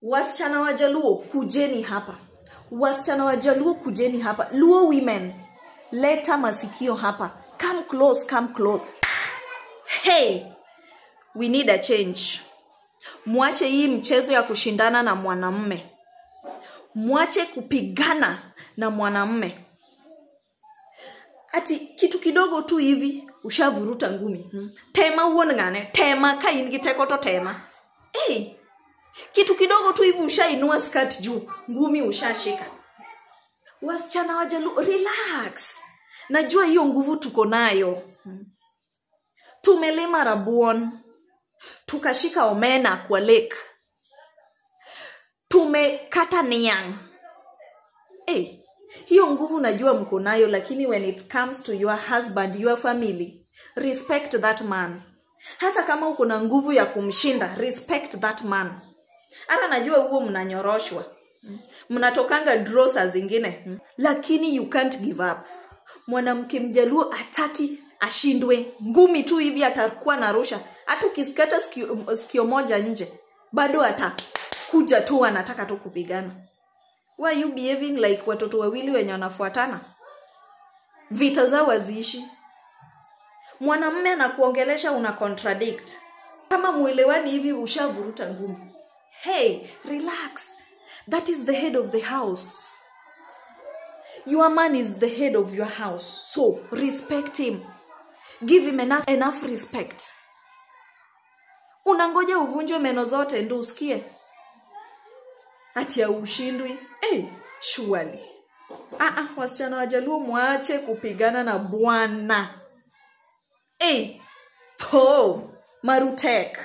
Wasichana wa Jaluo, kujeni hapa. Wasichana wa Jaluo, kujeni hapa. Luo women, leta masikio hapa. Come close, come close. Hey, we need a change. Mwache hii mchezo ya kushindana na mwanamume. Mwache kupigana na mwanamume. Ati kitu kidogo tu hivi ushavuruta ngumi. Tema uone ngane, tema kaini tekoto tema. Hey, kitu kidogo tu hivi ushainua skirt juu, ngumi ushashika. Wasichana wa Jaluo, relax. Najua hiyo nguvu tuko nayo. Tumelima Rabuon, tukashika omena kwa lake. Tumekata Niang. Hiyo nguvu najua mko nayo, lakini when it comes to your husband, your family, respect that man. Hata kama uko na nguvu ya kumshinda, respect that man. Hata najua huo mnanyoroshwa. Mnatokanga draw saa zingine. Lakini you can't give up. Mwanamke Mjaluo ataki ashindwe. Ngumi tu hivi atakuwa narusha. Hata ukisikata sikio moja nje, bado atakuja tu anataka tu kupigana. Why are you behaving like watoto wawili wenye wanafuatana? Vita zao waziishi. Mwanamume anakuongelesha una contradict. Kama muelewani hivi ushavuruta ngumi. Hey, relax. That is the head of the house. Your man is the head of your house. So, respect him. Give him enough respect. Unangoja uvunjwe meno zote ndio usikie ati ya ushindwi. Surely. Wasichana wa Jaluo, mwache kupigana na bwana. Marutek.